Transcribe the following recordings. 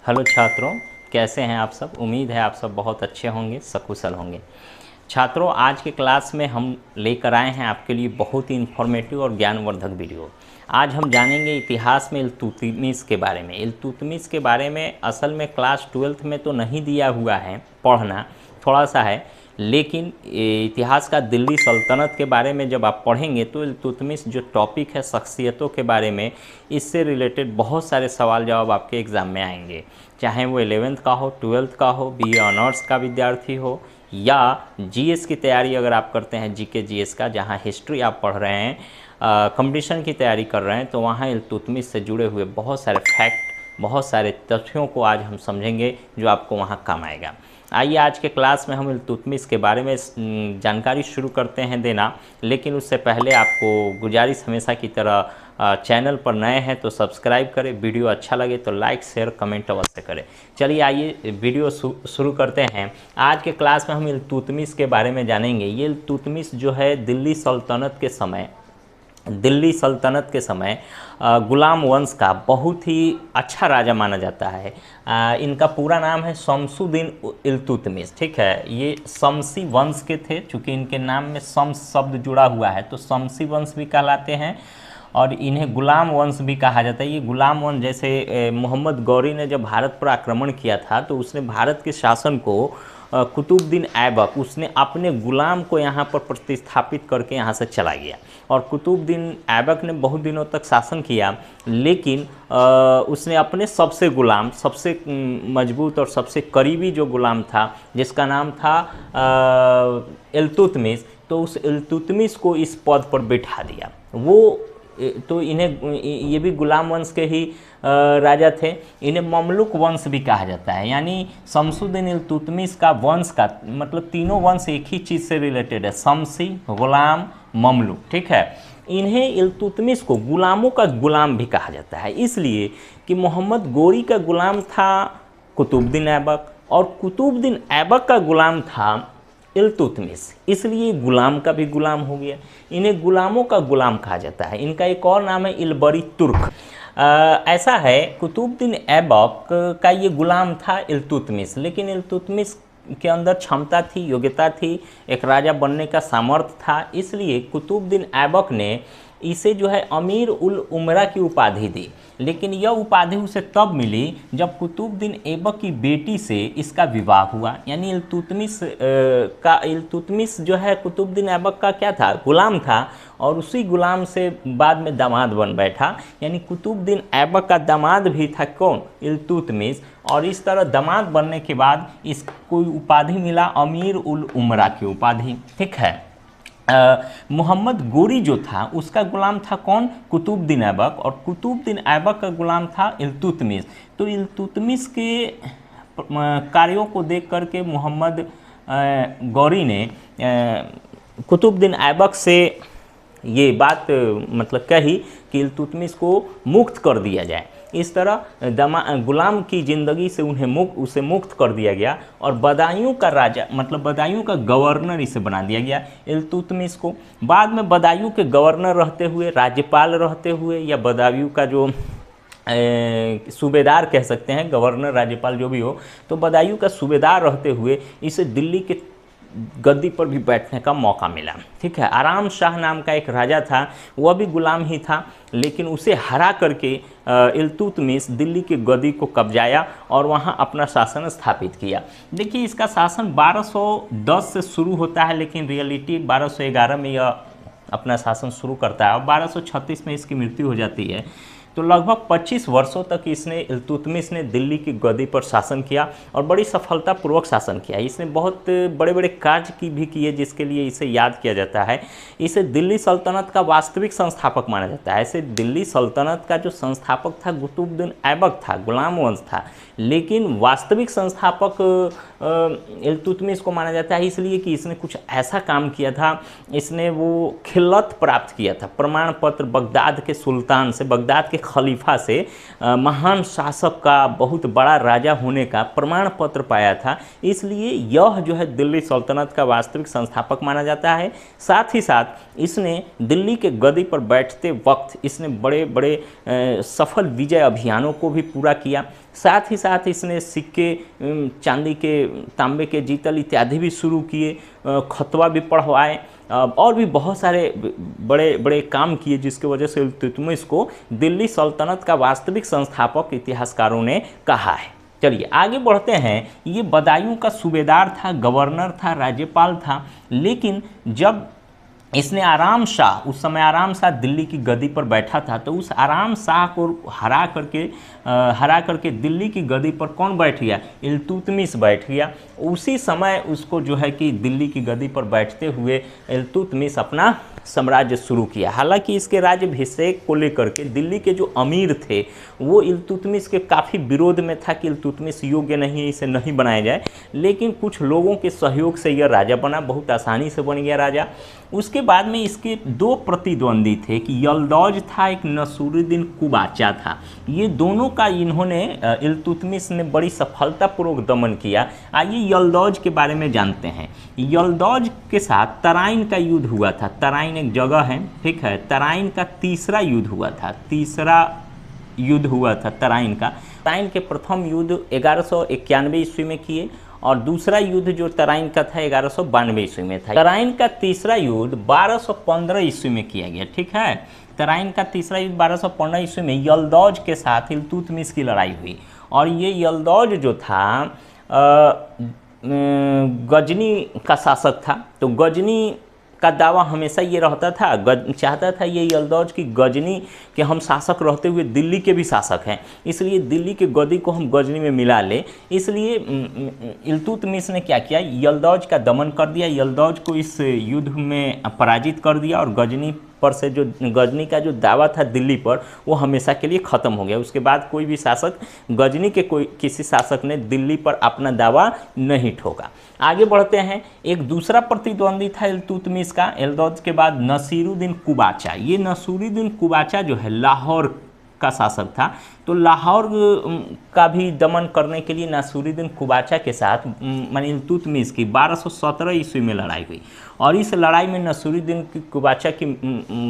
Hello छात्रों, कैसे हैं आप सब। उम्मीद है आप सब बहुत अच्छे होंगे, सकुशल होंगे। छात्रों, आज के क्लास में हम लेकर आए हैं आपके लिए बहुत ही इन्फॉर्मेटिव और ज्ञानवर्धक वीडियो। आज हम जानेंगे इतिहास में इल्तुतमिश के बारे में। इल्तुतमिश के बारे में असल में क्लास 12th में तो नहीं दिया हुआ है, पढ़ना थोड़ा सा है, लेकिन इतिहास का दिल्ली सल्तनत के बारे में जब आप पढ़ेंगे तो इल्तुतमिश जो टॉपिक है शख्सियतों के बारे में, इससे रिलेटेड बहुत सारे सवाल जवाब आपके एग्ज़ाम में आएंगे। चाहे वो 11th का हो, 12th का हो, बीए ऑनर्स का विद्यार्थी हो, या जीएस की तैयारी अगर आप करते हैं, जीके जीएस का, जहां हिस्ट्री आप पढ़ रहे हैं, कंपटीशन की तैयारी कर रहे हैं, तो वहाँ इल्तुतमिश से जुड़े हुए बहुत सारे फैक्ट, बहुत सारे तथ्यों को आज हम समझेंगे जो आपको वहाँ काम आएगा। आइए आज के क्लास में हम इल्तुतमिश के बारे में जानकारी शुरू करते हैं देना, लेकिन उससे पहले आपको गुजारिश हमेशा की तरह, चैनल पर नए हैं तो सब्सक्राइब करें, वीडियो अच्छा लगे तो लाइक शेयर कमेंट अवश्य करें। चलिए आइए वीडियो शुरू करते हैं। आज के क्लास में हम इल्तुतमिश के बारे में जानेंगे। ये इल्तुतमिश जो है दिल्ली सल्तनत के समय गुलाम वंश का बहुत ही अच्छा राजा माना जाता है। इनका पूरा नाम है शमसुद्दीन इल्तुतमिश, ठीक है। ये शमसी वंश के थे, चूँकि इनके नाम में शम्स शब्द जुड़ा हुआ है तो शमसी वंश भी कहलाते हैं और इन्हें गुलाम वंश भी कहा जाता है। ये गुलाम वंश, जैसे मोहम्मद गौरी ने जब भारत पर आक्रमण किया था तो उसने भारत के शासन को कुतुबुद्दीन ऐबक, उसने अपने गुलाम को यहाँ पर प्रतिस्थापित करके यहाँ से चला गया और कुतुबुद्दीन ऐबक ने बहुत दिनों तक शासन किया, लेकिन उसने अपने सबसे गुलाम, सबसे मजबूत और सबसे करीबी जो गुलाम था, जिसका नाम था इल्तुतमिश, तो उस इल्तुतमिश को इस पद पर बिठा दिया। वो तो इन्हें, ये भी गुलाम वंश के ही राजा थे। इन्हें ममलुक वंश भी कहा जाता है, यानी शमसुद्दीन इल्तुतमिश का वंश का मतलब तीनों वंश एक ही चीज़ से रिलेटेड है, शमसी, गुलाम, ममलुक, ठीक है। इन्हें इल्तुतमिश को गुलामों का गुलाम भी कहा जाता है, इसलिए कि मोहम्मद गोरी का गुलाम था कुतुबुद्दीन ऐबक और कुतुबुद्दीन ऐबक का गुलाम था इल्तुतमिश, इसलिए गुलाम का भी गुलाम हो गया। इन्हें गुलामों का गुलाम कहा जाता है। इनका एक और नाम है इलबरी तुर्क। ऐसा है, कुतुबुद्दीन ऐबक का ये गुलाम था इल्तुतमिश, लेकिन इल्तुतमिश के अंदर क्षमता थी, योग्यता थी, एक राजा बनने का सामर्थ्य था, इसलिए कुतुबुद्दीन ऐबक ने इसे जो है अमीर उल उमरा की उपाधि दी। लेकिन यह उपाधि उसे तब मिली जब कुतुबुद्दीन ऐबक की बेटी से इसका विवाह हुआ, यानी इल्तुतमिश जो है कुतुबुद्दीन ऐबक का क्या था, गुलाम था, और उसी गुलाम से बाद में दामाद बन बैठा, यानी कुतुबुद्दीन ऐबक का दामाद भी था कौन, इल्तुतमिश, और इस तरह दामाद बनने के बाद इसको उपाधि मिला अमीर उल उमरा की उपाधि, ठीक है। मोहम्मद गोरी जो था उसका गुलाम था कौन, कुतुबुद्दीन ऐबक, और कुतुबुद्दीन ऐबक का गुलाम था इल्तुतमिश। तो इल्तुतमिश के कार्यों को देख करके मोहम्मद गौरी ने कुतुबुद्दीन ऐबक से ये बात मतलब कही कि इल्तुतमिश को मुक्त कर दिया जाए। इस तरह गुलाम की ज़िंदगी से उसे मुक्त कर दिया गया और बदायूं का राजा, मतलब बदायूं का गवर्नर इसे बना दिया गया इल्तुतमिश को। बाद में बदायूं के गवर्नर रहते हुए, राज्यपाल रहते हुए, या बदायूं का जो सूबेदार कह सकते हैं, गवर्नर राज्यपाल जो भी हो, तो बदायूं का सूबेदार रहते हुए इसे दिल्ली के गद्दी पर भी बैठने का मौका मिला, ठीक है। आराम शाह नाम का एक राजा था, वह भी गुलाम ही था, लेकिन उसे हरा करके इल्तुतमिश दिल्ली की गद्दी को कब्जाया और वहां अपना शासन स्थापित किया। देखिए, इसका शासन 1210 से शुरू होता है, लेकिन रियलिटी 1211 में यह अपना शासन शुरू करता है और 1236 में इसकी मृत्यु हो जाती है। तो लगभग 25 वर्षों तक इल्तुतमिश ने दिल्ली की गद्दी पर शासन किया और बड़ी सफलतापूर्वक शासन किया। इसने बहुत बड़े बड़े कार्य भी किए जिसके लिए इसे याद किया जाता है। इसे दिल्ली सल्तनत का वास्तविक संस्थापक माना जाता है। ऐसे दिल्ली सल्तनत का जो संस्थापक था कुतुबुद्दीन ऐबक था, गुलाम वंश था, लेकिन वास्तविक संस्थापक इल्तुतमिश को माना जाता है, इसलिए कि इसने कुछ ऐसा काम किया था, इसने वो खिल्लत प्राप्त किया था, प्रमाण पत्र बगदाद के सुल्तान से, बगदाद के खलीफा से, महान शासक का, बहुत बड़ा राजा होने का प्रमाण पत्र पाया था, इसलिए यह जो है दिल्ली सल्तनत का वास्तविक संस्थापक माना जाता है। साथ ही साथ इसने दिल्ली के गद्दी पर बैठते वक्त इसने बड़े बड़े सफल विजय अभियानों को भी पूरा किया। साथ ही साथ इसने सिक्के, चांदी के, तांबे के जीतल इत्यादि भी शुरू किए, खतवा भी पढ़वाए, और भी बहुत सारे बड़े बड़े काम किए, जिसकी वजह से इल्तुतमिश को दिल्ली सल्तनत का वास्तविक संस्थापक इतिहासकारों ने कहा है। चलिए आगे बढ़ते हैं। ये बदायूं का सूबेदार था, गवर्नर था, राज्यपाल था, लेकिन जब इसने आराम शाह, उस समय आराम शाह दिल्ली की गद्दी पर बैठा था, तो उस आराम शाह को हरा करके दिल्ली की गद्दी पर कौन बैठ गया? इल्तुतमिश बैठ गया। उसी समय उसको जो है कि दिल्ली की गद्दी पर बैठते हुए इल्तुतमिश अपना साम्राज्य शुरू किया। हालांकि इसके राज्याभिषेक को लेकर के दिल्ली के जो अमीर थे वो इल्तुतमिश के काफ़ी विरोध में था कि इल्तुतमिश योग्य नहीं है, इसे नहीं बनाया जाए, लेकिन कुछ लोगों के सहयोग से यह राजा बना, बहुत आसानी से बन गया राजा। उसके बाद में इसके दो प्रतिद्वंदी थे कि यल्दौज था, एक नसूरुद्दीन कुबाचा था। ये दोनों का इन्होंने इल्तुतमिश ने बड़ी सफलतापूर्वक दमन किया। आइए यल्दौज के बारे में जानते हैं। यल्दौज के साथ तराइन का युद्ध हुआ था। तराइन एक जगह है, ठीक है। तराइन का तीसरा युद्ध हुआ था, तराइन का। तराइन के प्रथम युद्ध 1191 ईस्वी में किए और दूसरा युद्ध जो तराइन का था 1192 ईस्वी में था। तराइन का तीसरा युद्ध 1215 ईस्वी में किया गया, ठीक है। तराइन का तीसरा युद्ध 1215 ईस्वी में यल्दौज के साथ इल्तुतमिश की लड़ाई हुई, और ये यल्दौज जो था गजनी का शासक था। तो गजनी का दावा हमेशा ये रहता था, चाहता था ये यल्दौज की गजनी के हम शासक रहते हुए दिल्ली के भी शासक हैं, इसलिए दिल्ली के गद्दी को हम गजनी में मिला लें। इसलिए इल्तुतमिश ने क्या किया, यल्दौज का दमन कर दिया, यल्दौज को इस युद्ध में पराजित कर दिया, और गजनी पर से जो गजनी का जो दावा था दिल्ली पर, वो हमेशा के लिए ख़त्म हो गया। उसके बाद कोई भी शासक, गजनी के किसी शासक ने दिल्ली पर अपना दावा नहीं ठोका। आगे बढ़ते हैं। एक दूसरा प्रतिद्वंदी था इल्तुतमिश का यल्दौज के बाद, नसीरुद्दीन कुबाचा। ये नसीरुद्दीन कुबाचा जो है लाहौर का शासक था। तो लाहौर का भी दमन करने के लिए नसीरुद्दीन कुबाचा के साथ मानी इल्तुतमिश की 1217 ईस्वी में लड़ाई हुई, और इस लड़ाई में नसीरुद्दीन कुबाचा की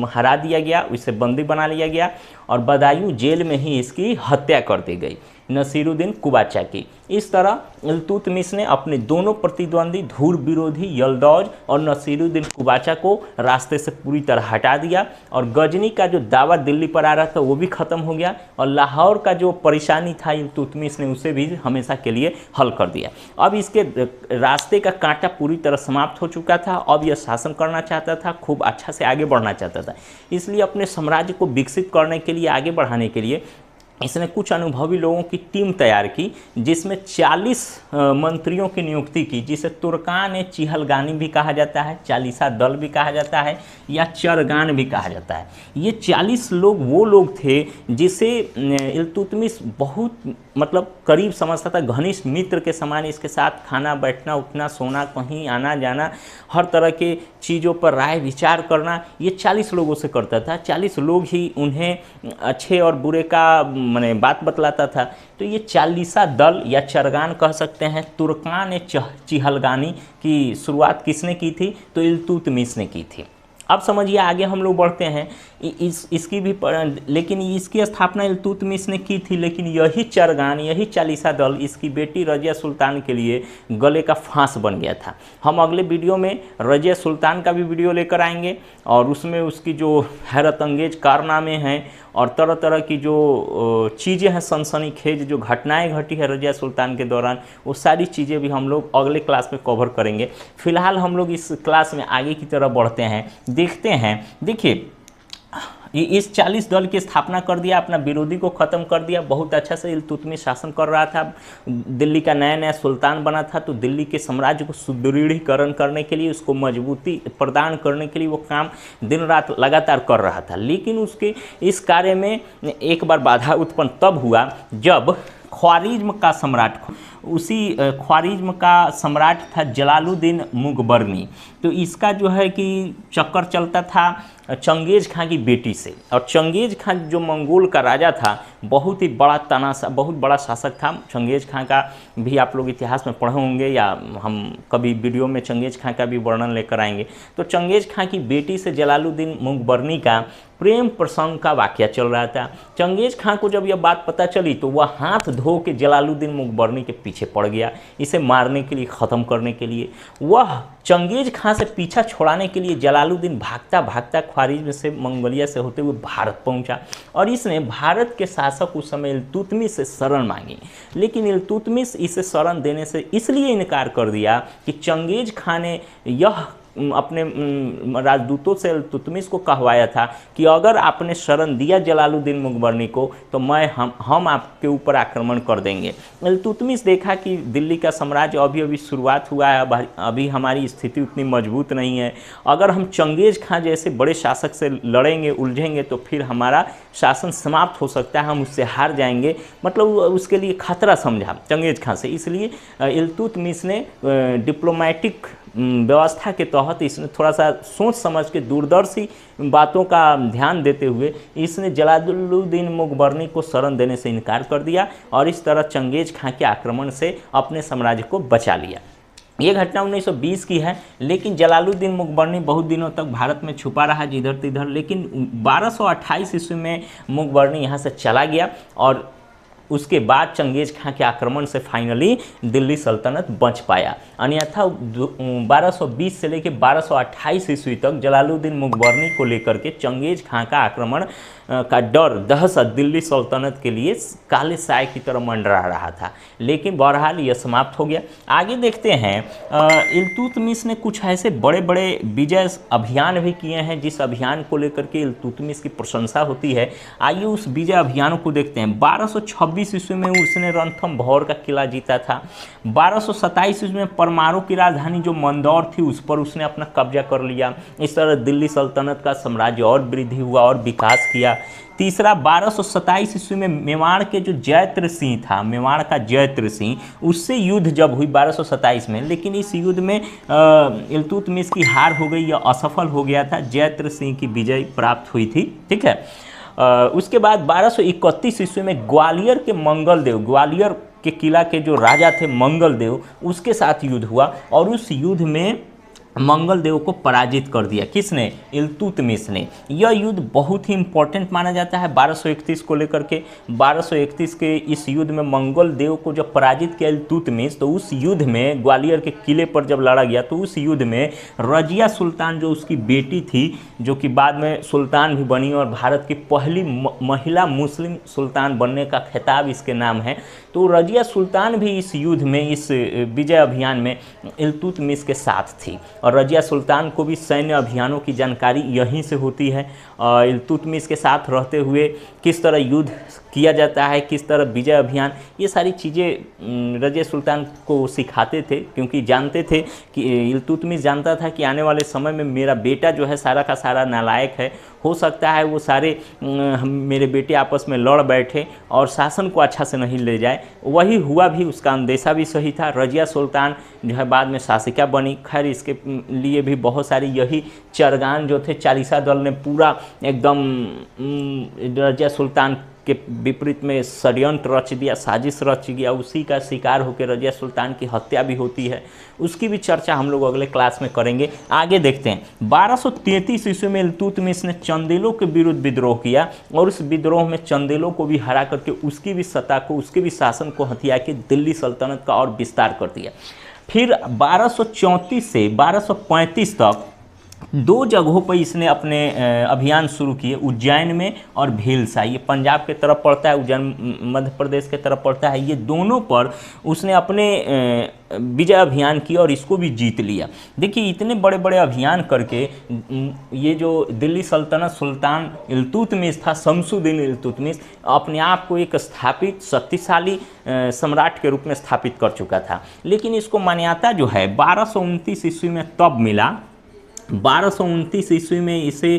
हरा दिया गया, उसे बंदी बना लिया गया, और बदायूं जेल में ही इसकी हत्या कर दी गई, नसीरुद्दीन कुबाचा की। इस तरह इल्तुतमिश ने अपने दोनों प्रतिद्वंदी धूर विरोधी यल्दौज और नसीरुद्दीन कुबाचा को रास्ते से पूरी तरह हटा दिया, और गजनी का जो दावा दिल्ली पर आ रहा था वो भी ख़त्म हो गया, और लाहौर का जो परेशानी था इल्तुतमिश ने उसे भी हमेशा के लिए हल कर दिया। अब इसके रास्ते का कांटा पूरी तरह समाप्त हो चुका था। अब यह शासन करना चाहता था, खूब अच्छा से आगे बढ़ना चाहता था, इसलिए अपने साम्राज्य को विकसित करने के लिए, आगे बढ़ाने के लिए इसने कुछ अनुभवी लोगों की टीम तैयार की, जिसमें 40 मंत्रियों की नियुक्ति की, जिसे तुर्कान चिहलगानी भी कहा जाता है, 40 दल भी कहा जाता है, या चरगान भी कहा जाता है। ये 40 लोग वो लोग थे जिसे इल्तुतमिश बहुत मतलब करीब समझता था, घनिष्ठ मित्र के समान इसके साथ खाना, बैठना, उठना, सोना, कहीं आना जाना, हर तरह के चीज़ों पर राय विचार करना, ये 40 लोगों से करता था। 40 लोग ही उन्हें अच्छे और बुरे का माने बात बतलाता था। तो ये 40 दल या चरगान कह सकते हैं। तुर्कान चिहलगानी की शुरुआत किसने की थी? तो इल्तुतमिश ने की थी। अब समझिए आगे हम लोग बढ़ते हैं। इसकी भी लेकिन इसकी स्थापना इल्तुतमिश ने की थी, लेकिन यही चरगान, यही 40 दल इसकी बेटी रजिया सुल्तान के लिए गले का फांस बन गया था। हम अगले वीडियो में रजिया सुल्तान का भी वीडियो लेकर आएंगे, और उसमें उसकी जो हैरत अंगेज कारनामे हैं और तरह तरह की जो चीज़ें हैं, सनसनीखेज जो घटनाएं घटी है रजिया सुल्तान के दौरान, वो सारी चीज़ें भी हम लोग अगले क्लास में कवर करेंगे। फिलहाल हम लोग इस क्लास में आगे की तरफ बढ़ते हैं, देखते हैं। देखिए इस 40 दल की स्थापना कर दिया, अपना विरोधी को ख़त्म कर दिया, बहुत अच्छा से इल्तुतमिश शासन कर रहा था। दिल्ली का नया नया सुल्तान बना था, तो दिल्ली के साम्राज्य को सुदृढ़ीकरण करने के लिए, उसको मजबूती प्रदान करने के लिए वो काम दिन रात लगातार कर रहा था। लेकिन उसके इस कार्य में एक बार बाधा उत्पन्न तब हुआ जब ख्वारिज्म का सम्राट, उसी ख्वारिज्म का सम्राट था जलालुद्दीन मुगबर्नी। तो इसका जो है कि चक्कर चलता था चंगेज खां की बेटी से, और चंगेज खां जो मंगोल का राजा था, बहुत ही बड़ा तानाशाह, बहुत बड़ा शासक था। चंगेज खां का भी आप लोग इतिहास में पढ़े होंगे, या हम कभी वीडियो में चंगेज खां का भी वर्णन लेकर आएंगे। तो चंगेज खां की बेटी से जलालुद्दीन मुगबर्नी का प्रेम प्रसंग का वाकया चल रहा था। चंगेज़ खां को जब यह बात पता चली तो वह हाथ धो के जलालुद्दीन मुकबरनी के पीछे पड़ गया, इसे मारने के लिए, ख़त्म करने के लिए। वह चंगेज़ खां से पीछा छुड़ाने के लिए जलालुद्दीन भागता भागता ख्वारिज़्म से, मंगोलिया से होते हुए भारत पहुंचा और इसने भारत के शासक उस समय इल्तुतमिश से शरण मांगी, लेकिन इल्तुतमिश इसे शरण देने से इसलिए इनकार कर दिया कि चंगेज़ खां ने यह अपने राजदूतों से इल्तुतमिश को कहवाया था कि अगर आपने शरण दिया जलालुद्दीन मुकबरनी को तो हम आपके ऊपर आक्रमण कर देंगे। इल्तुतमिश देखा कि दिल्ली का साम्राज्य अभी अभी शुरुआत हुआ है, अभी हमारी स्थिति उतनी मजबूत नहीं है, अगर हम चंगेज़ खां जैसे बड़े शासक से लड़ेंगे, उलझेंगे तो फिर हमारा शासन समाप्त हो सकता है, हम उससे हार जाएंगे, मतलब उसके लिए खतरा समझा चंगेज़ खां से। इसलिए इल्तुतमिश ने डिप्लोमेटिक व्यवस्था के तहत इसने थोड़ा सा सोच समझ के दूरदर्शी बातों का ध्यान देते हुए इसने जलालुद्दीन मुकबरनी को शरण देने से इनकार कर दिया और इस तरह चंगेज़ खां के आक्रमण से अपने साम्राज्य को बचा लिया। ये घटना 1920 की है, लेकिन जलालुद्दीन मुकबरनी बहुत दिनों तक भारत में छुपा रहा जिधर तिधर, लेकिन 1228 ईस्वी में मुकबरनी यहाँ से चला गया और उसके बाद चंगेज़ खां के आक्रमण से फाइनली दिल्ली सल्तनत बच पाया। अन्यथा 1220 से लेकर 1228 ईस्वी तक जलालुद्दीन मुकबरनी को लेकर के चंगेज़ खां का आक्रमण का डर, दहशत दिल्ली सल्तनत के लिए काले साए की तरह मंडरा रहा था, लेकिन बहरहाल यह समाप्त हो गया। आगे देखते हैं, इल्तुतमिश ने कुछ ऐसे बड़े बड़े विजय अभियान भी किए हैं जिस अभियान को लेकर के इल्तुतमिश की प्रशंसा होती है। आइए उस विजय अभियानों को देखते हैं। 1226 ईस्वी में उसने रणथंभौर का किला जीता था। 1227 ईस्वी में परमाणु की राजधानी जो मंदौर थी उस पर उसने अपना कब्जा कर लिया। इस तरह दिल्ली सल्तनत का साम्राज्य और वृद्धि हुआ और विकास किया। तीसरा, 1227 ईस्वी में मेवाड़ के जो जयद्रथ सिंह था, मेवाड़ का जयद्रथ सिंह, उससे युद्ध जब हुई 1227 में, लेकिन इस युद्ध में इल्तुतमिश की हार हो गई, यह असफल हो गया था, जयद्रथ सिंह की विजय प्राप्त हुई थी। ठीक है। उसके बाद 1231 ईस्वी में ग्वालियर के मंगलदेव, ग्वालियर के किला के जो राजा थे मंगलदेव, उसके साथ युद्ध हुआ और उस युद्ध में मंगलदेव को पराजित कर दिया। किसने? इल्तुतमिश ने। यह युद्ध बहुत ही इंपॉर्टेंट माना जाता है 1231 को लेकर के। 1231 के इस युद्ध में मंगलदेव को जब पराजित किया इल्तुतमिश, तो उस युद्ध में ग्वालियर के किले पर जब लड़ा गया तो उस युद्ध में रजिया सुल्तान, जो उसकी बेटी थी, जो कि बाद में सुल्तान भी बनी और भारत की पहली महिला मुस्लिम सुल्तान बनने का खिताब इसके नाम है, तो रजिया सुल्तान भी इस युद्ध में, इस विजय अभियान में इल्तुतमिश के साथ थी और रजिया सुल्तान को भी सैन्य अभियानों की जानकारी यहीं से होती है। इल्तुतमिश के साथ रहते हुए किस तरह युद्ध किया जाता है, किस तरह विजय अभियान, ये सारी चीज़ें रजिया सुल्तान को सिखाते थे, क्योंकि जानते थे कि इल्तुतमिश जानता था कि आने वाले समय में मेरा बेटा जो है सारा का सारा नालायक है, हो सकता है वो सारे मेरे बेटे आपस में लड़ बैठे और शासन को अच्छा से नहीं ले जाए। वही हुआ भी, उसका अंदेशा भी सही था। रजिया सुल्तान जो है बाद में शासिका बनी। खैर इसके लिए भी बहुत सारी, यही चरगान जो थे, चालीसा दल ने पूरा एकदम रजिया सुल्तान के विपरीत में षड्यंत्र रच दिया, साजिश रच दिया, उसी का शिकार होकर रजिया सुल्तान की हत्या भी होती है। उसकी भी चर्चा हम लोग अगले क्लास में करेंगे। आगे देखते हैं, 1233 ईस्वी में इल्तुतमिश ने चंदेलों के विरुद्ध विद्रोह किया और उस विद्रोह में चंदेलों को भी हरा करके उसकी भी सत्ता को, उसके भी शासन को हथिया के दिल्ली सल्तनत का और विस्तार कर दिया। फिर 1234 से 1235 तक दो जगहों पर इसने अपने अभियान शुरू किए, उज्जैन में और भीलसा। ये पंजाब के तरफ पड़ता है, उज्जैन मध्य प्रदेश के तरफ पड़ता है। ये दोनों पर उसने अपने विजय अभियान किया और इसको भी जीत लिया। देखिए इतने बड़े बड़े अभियान करके ये जो दिल्ली सल्तनत, सुल्तान इल्तुतमिश था, शमसुद्दीन इल्तुतमिश, अपने आप को एक स्थापित शक्तिशाली सम्राट के रूप में स्थापित कर चुका था। लेकिन इसको मान्यता जो है 1229 ईस्वी में तब मिला। 1229 ईस्वी में इसे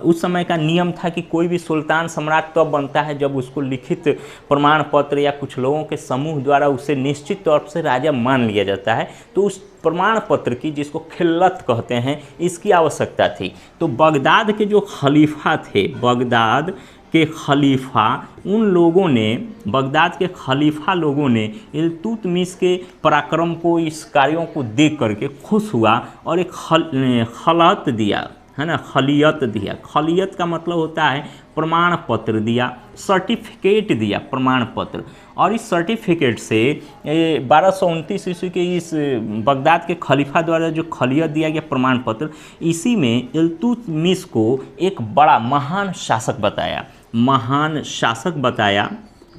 उस समय का नियम था कि कोई भी सुल्तान सम्राट तब बनता है जब उसको लिखित प्रमाण पत्र या कुछ लोगों के समूह द्वारा उसे निश्चित तौर से राजा मान लिया जाता है। तो उस प्रमाण पत्र की, जिसको खिल्लत कहते हैं, इसकी आवश्यकता थी। तो बगदाद के जो खलीफा थे, बगदाद के खलीफा, उन लोगों ने, बगदाद के खलीफा लोगों ने इल्तुतमिश के पराक्रम को, इस कार्यों को देख करके खुश हुआ और एक खलअत दिया। है ना, खलियत दिया। खलियत का मतलब होता है प्रमाण पत्र दिया, सर्टिफिकेट दिया, प्रमाण पत्र। और इस सर्टिफिकेट से 1229 ईस्वी के इस बगदाद के खलीफा द्वारा जो खलियत दिया गया प्रमाण पत्र, इसी में इल्तुतमिश को एक बड़ा महान शासक बताया, महान शासक बताया,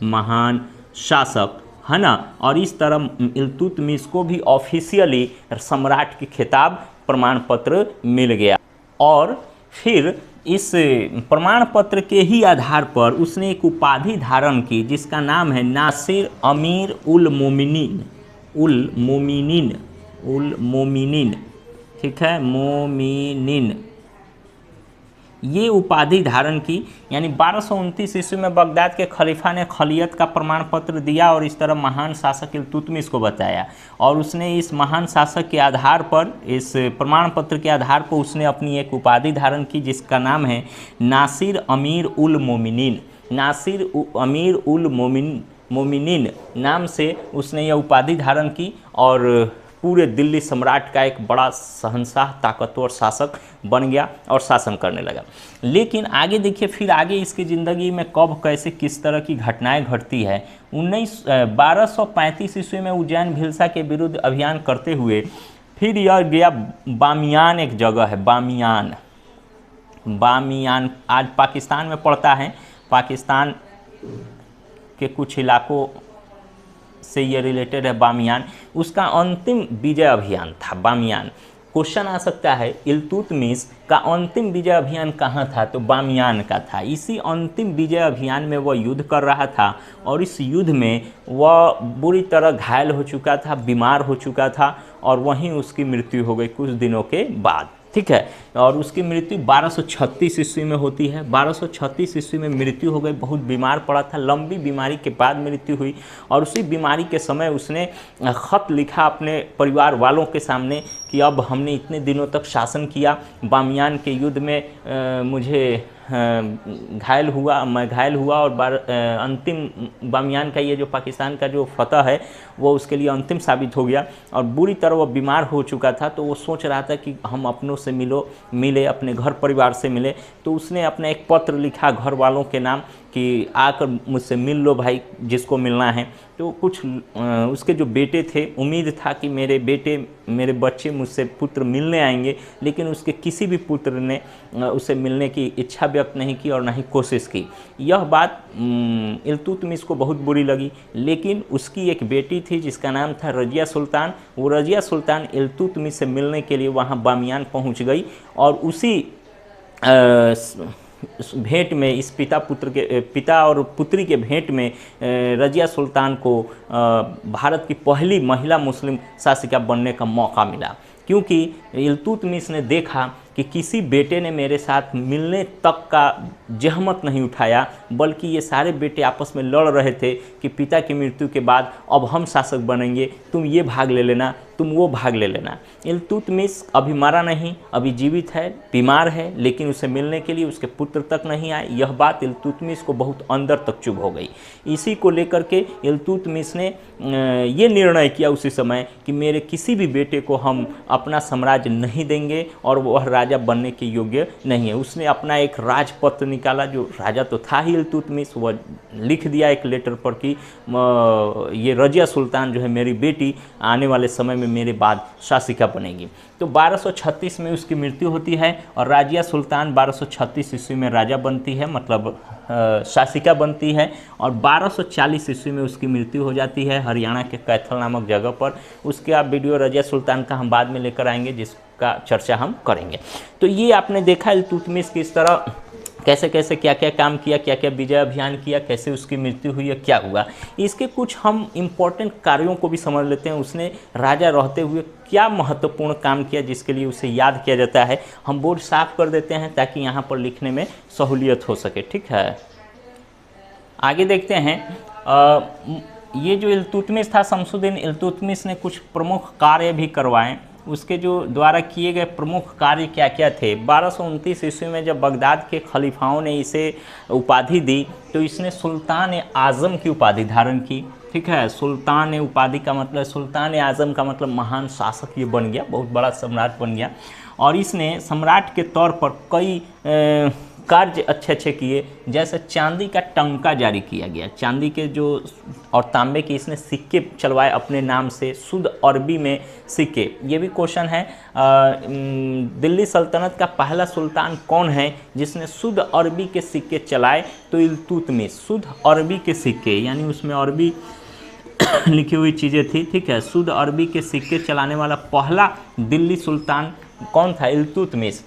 महान शासक, है ना। और इस तरह इल्तुतमिश को भी ऑफिशियली सम्राट की खिताब प्रमाण पत्र मिल गया। और फिर इस प्रमाण पत्र के ही आधार पर उसने एक उपाधि धारण की जिसका नाम है नासिर अमीर उल मोमिनीन, उल मोमिनीन, उल मोमिनीन, ठीक है, मोमिनीन, ये उपाधि धारण की। यानी 1229 ईस्वी में बगदाद के खलीफा ने खलियत का प्रमाण पत्र दिया और इस तरह महान शासक इल्तुतमिश को बताया। और उसने इस महान शासक के आधार पर, इस प्रमाण पत्र के आधार पर उसने अपनी एक उपाधि धारण की जिसका नाम है नासिर अमीर उल मोमिनीन। नासिर अमीर उल मोमिनीन नाम से उसने यह उपाधि धारण की और पूरे दिल्ली सम्राट का एक बड़ा शहंशाह, ताकतवर शासक बन गया और शासन करने लगा। लेकिन आगे देखिए, फिर आगे इसकी ज़िंदगी में कब कैसे किस तरह की घटनाएं घटती है। 1235 ईस्वी में उज्जैन भिलसा के विरुद्ध अभियान करते हुए फिर यह गया बामियान, एक जगह है बामियान, बामियान आज पाकिस्तान में पड़ता है। पाकिस्तान के कुछ इलाकों से ये रिलेटेड है बामियान। उसका अंतिम विजय अभियान था बामियान। क्वेश्चन आ सकता है इल्तुतमिश का अंतिम विजय अभियान कहाँ था, तो बामियान का था। इसी अंतिम विजय अभियान में वह युद्ध कर रहा था और इस युद्ध में वह बुरी तरह घायल हो चुका था, बीमार हो चुका था और वहीं उसकी मृत्यु हो गई कुछ दिनों के बाद, ठीक है। और उसकी मृत्यु 1236 ईस्वी में होती है। 1236 ईस्वी में मृत्यु हो गई, बहुत बीमार पड़ा था, लंबी बीमारी के बाद मृत्यु हुई। और उसी बीमारी के समय उसने ख़त लिखा अपने परिवार वालों के सामने कि अब हमने इतने दिनों तक शासन किया, बामियान के युद्ध में मुझे घायल हुआ, मैं घायल हुआ और अंतिम बामियान का ये जो पाकिस्तान का जो फतह है वो उसके लिए अंतिम साबित हो गया। और बुरी तरह वो बीमार हो चुका था, तो वो सोच रहा था कि हम अपनों से मिले, अपने घर परिवार से मिले। तो उसने अपना एक पत्र लिखा घर वालों के नाम कि आकर मुझसे मिल लो भाई, जिसको मिलना है। तो कुछ उसके जो बेटे थे, उम्मीद था कि मेरे बेटे, मेरे बच्चे मुझसे पुत्र मिलने आएंगे, लेकिन उसके किसी भी पुत्र ने उसे मिलने की इच्छा व्यक्त नहीं की और ना ही कोशिश की। यह बात इल्तुतमिश को बहुत बुरी लगी। लेकिन उसकी एक बेटी थी जिसका नाम था रजिया सुल्तान। वो रजिया सुल्तान इल्तुतमिश से मिलने के लिए वहाँ बामियान पहुँच गई और उसी भेंट में, इस पिता और पुत्री के भेंट में रजिया सुल्तान को भारत की पहली महिला मुस्लिम शासिका बनने का मौका मिला। क्योंकि इल्तुतमिश ने देखा कि किसी बेटे ने मेरे साथ मिलने तक का जहमत नहीं उठाया, बल्कि ये सारे बेटे आपस में लड़ रहे थे कि पिता की मृत्यु के बाद अब हम शासक बनेंगे, तुम ये भाग ले लेना, तुम वो भाग ले लेना। इल्तुतमिश अभी मरा नहीं, अभी जीवित है, बीमार है, लेकिन उसे मिलने के लिए उसके पुत्र तक नहीं आए। यह बात इल्तुतमिश को बहुत अंदर तक चुभ हो गई। इसी को लेकर के इल्तुतमिश ने ये निर्णय किया उसी समय कि मेरे किसी भी बेटे को हम अपना साम्राज्य नहीं देंगे और वह राजा बनने के योग्य नहीं है। उसने अपना एक राजपत्र निकाला, जो राजा तो था ही इल्तुतमिश, वह लिख दिया एक लेटर पर कि ये रजिया सुल्तान जो है मेरी बेटी आने वाले समय में मेरे बाद शासिका बनेगी। तो 1236 में उसकी मृत्यु होती है और रजिया सुल्तान 1236 ईस्वी में राजा बनती है, मतलब शासिका बनती है। और 1240 ईस्वी में उसकी मृत्यु हो जाती है हरियाणा के कैथल नामक जगह पर। उसके आप वीडियो रजिया सुल्तान का हम बाद में लेकर आएंगे, जिसका चर्चा हम करेंगे। तो ये आपने देखा इल्तुतमिश किस तरह कैसे कैसे क्या क्या काम किया, क्या क्या विजय अभियान किया, कैसे उसकी मृत्यु हुई है, क्या हुआ। इसके कुछ हम इम्पोर्टेंट कार्यों को भी समझ लेते हैं। उसने राजा रहते हुए क्या महत्वपूर्ण काम किया जिसके लिए उसे याद किया जाता है। हम बोर्ड साफ कर देते हैं ताकि यहाँ पर लिखने में सहूलियत हो सके, ठीक है। आगे देखते हैं। ये जो इल्तुतमिश था, शमसुद्दीन इल्तुतमिश ने कुछ प्रमुख कार्य भी करवाए। उसके जो द्वारा किए गए प्रमुख कार्य क्या क्या थे। 1229 ईस्वी में जब बगदाद के खलीफाओं ने इसे उपाधि दी तो इसने सुल्तान आज़म की उपाधि धारण की, ठीक है। सुल्तान उपाधि का मतलब, सुल्तान आज़म का मतलब महान शासक ये बन गया, बहुत बड़ा सम्राट बन गया। और इसने सम्राट के तौर पर कई कार्य अच्छे अच्छे किए, जैसे चांदी का टंका जारी किया गया, चांदी के जो और तांबे के इसने सिक्के चलवाए अपने नाम से, शुद्ध अरबी में सिक्के। ये भी क्वेश्चन है, दिल्ली सल्तनत का पहला सुल्तान कौन है जिसने शुद्ध अरबी के सिक्के चलाए? तो इल्तुतमिश। शुद्ध अरबी के सिक्के यानी उसमें अरबी लिखी हुई चीज़ें थी, ठीक है। शुद्ध अरबी के सिक्के चलाने वाला पहला दिल्ली सुल्तान कौन था? इल्तुतमिश।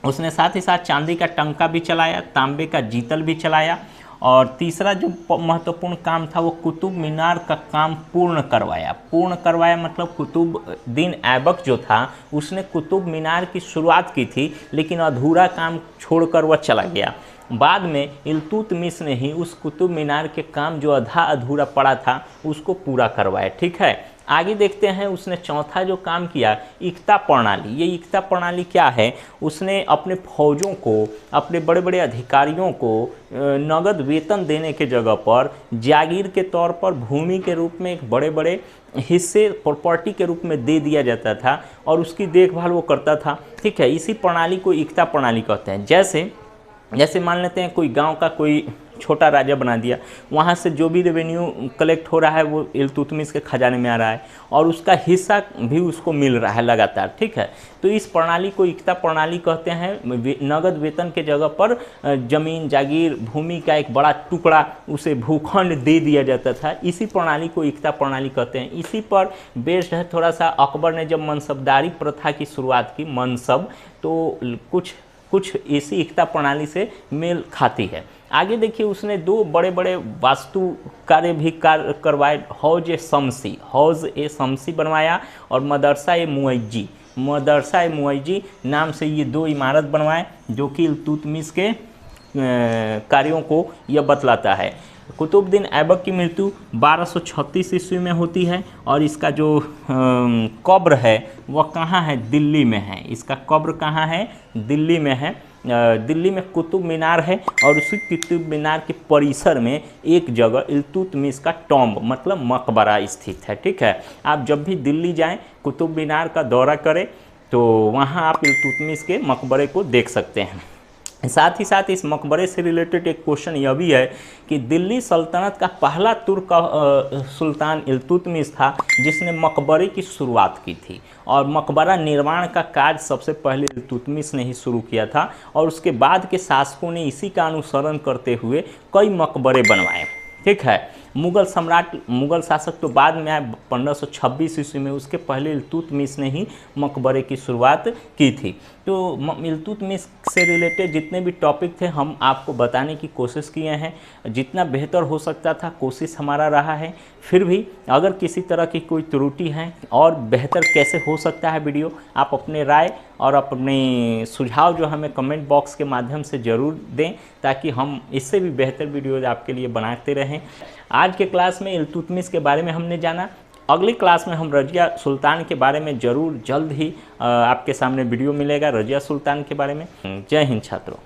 उसने साथ ही साथ चांदी का टंका भी चलाया, तांबे का जीतल भी चलाया, और तीसरा जो महत्वपूर्ण काम था वो कुतुब मीनार का काम पूर्ण करवाया। पूर्ण करवाया मतलब कुतुबुद्दीन ऐबक जो था उसने कुतुब मीनार की शुरुआत की थी, लेकिन अधूरा काम छोड़कर वह चला गया। बाद में इल्तुतमिश ने ही उस कुतुब मीनार के काम जो आधा अधूरा पड़ा था उसको पूरा करवाया, ठीक है। आगे देखते हैं, उसने चौथा जो काम किया, इक्ता प्रणाली। ये इक्ता प्रणाली क्या है? उसने अपने फौजों को, अपने बड़े बड़े अधिकारियों को नगद वेतन देने के जगह पर जागीर के तौर पर भूमि के रूप में एक बड़े बड़े हिस्से प्रॉपर्टी के रूप में दे दिया जाता था और उसकी देखभाल वो करता था, ठीक है। इसी प्रणाली को इक्ता प्रणाली कहते हैं। जैसे मान लेते हैं कोई गांव का कोई छोटा राजा बना दिया, वहाँ से जो भी रेवेन्यू कलेक्ट हो रहा है वो इल्तुतमिश के खजाने में आ रहा है और उसका हिस्सा भी उसको मिल रहा है लगातार, ठीक है। तो इस प्रणाली को इक्ता प्रणाली कहते हैं। नगद वेतन के जगह पर जमीन, जागीर, भूमि का एक बड़ा टुकड़ा उसे भूखंड दे दिया जाता था। इसी प्रणाली को इक्ता प्रणाली कहते हैं। इसी पर बेस्ड है थोड़ा सा अकबर ने जब मनसबदारी प्रथा की शुरुआत की, मनसब, तो कुछ इसी इक्ता प्रणाली से मेल खाती है। आगे देखिए, उसने दो बड़े बड़े वास्तु कार्य भी करवाए। हौज ए शमसी बनवाया और मदरसा ए मुअज्जी नाम से ये दो इमारत बनवाए, जो कि इल्तुतमिश के कार्यों को यह बतलाता है। कुतुबुद्दीन ऐबक की मृत्यु 1236 ईस्वी में होती है और इसका जो कब्र है वह कहाँ है? दिल्ली में है। इसका कब्र कहाँ है? दिल्ली में है। दिल्ली में कुतुब मीनार है और उसी कुतुब मीनार के परिसर में एक जगह इल्तुतमिश का टॉम्ब मतलब मकबरा स्थित है, ठीक है। आप जब भी दिल्ली जाएं, कुतुब मीनार का दौरा करें, तो वहाँ आप इल्तुतमिश के मकबरे को देख सकते हैं। साथ ही साथ इस मकबरे से रिलेटेड एक क्वेश्चन यह भी है कि दिल्ली सल्तनत का पहला तुर्क सुल्तान इल्तुतमिश था जिसने मकबरे की शुरुआत की थी, और मकबरा निर्माण का कार्य सबसे पहले इल्तुतमिश ने ही शुरू किया था और उसके बाद के शासकों ने इसी का अनुसरण करते हुए कई मकबरे बनवाए, ठीक है। मुगल शासक तो बाद में आए 1526 ईस्वी में, उसके पहले इल्तुतमिश ने ही मकबरे की शुरुआत की थी। तो इल्तुतमिश से रिलेटेड जितने भी टॉपिक थे हम आपको बताने की कोशिश किए हैं, जितना बेहतर हो सकता था कोशिश हमारा रहा है। फिर भी अगर किसी तरह की कोई त्रुटि है और बेहतर कैसे हो सकता है वीडियो, आप अपने राय और अपने सुझाव जो हमें कमेंट बॉक्स के माध्यम से ज़रूर दें, ताकि हम इससे भी बेहतर वीडियोज़ आपके लिए बनाते रहें। आज के क्लास में इल्तुतमिश के बारे में हमने जाना। अगली क्लास में हम रजिया सुल्तान के बारे में ज़रूर जल्द ही आपके सामने वीडियो मिलेगा रजिया सुल्तान के बारे में। जय हिंद छात्रों।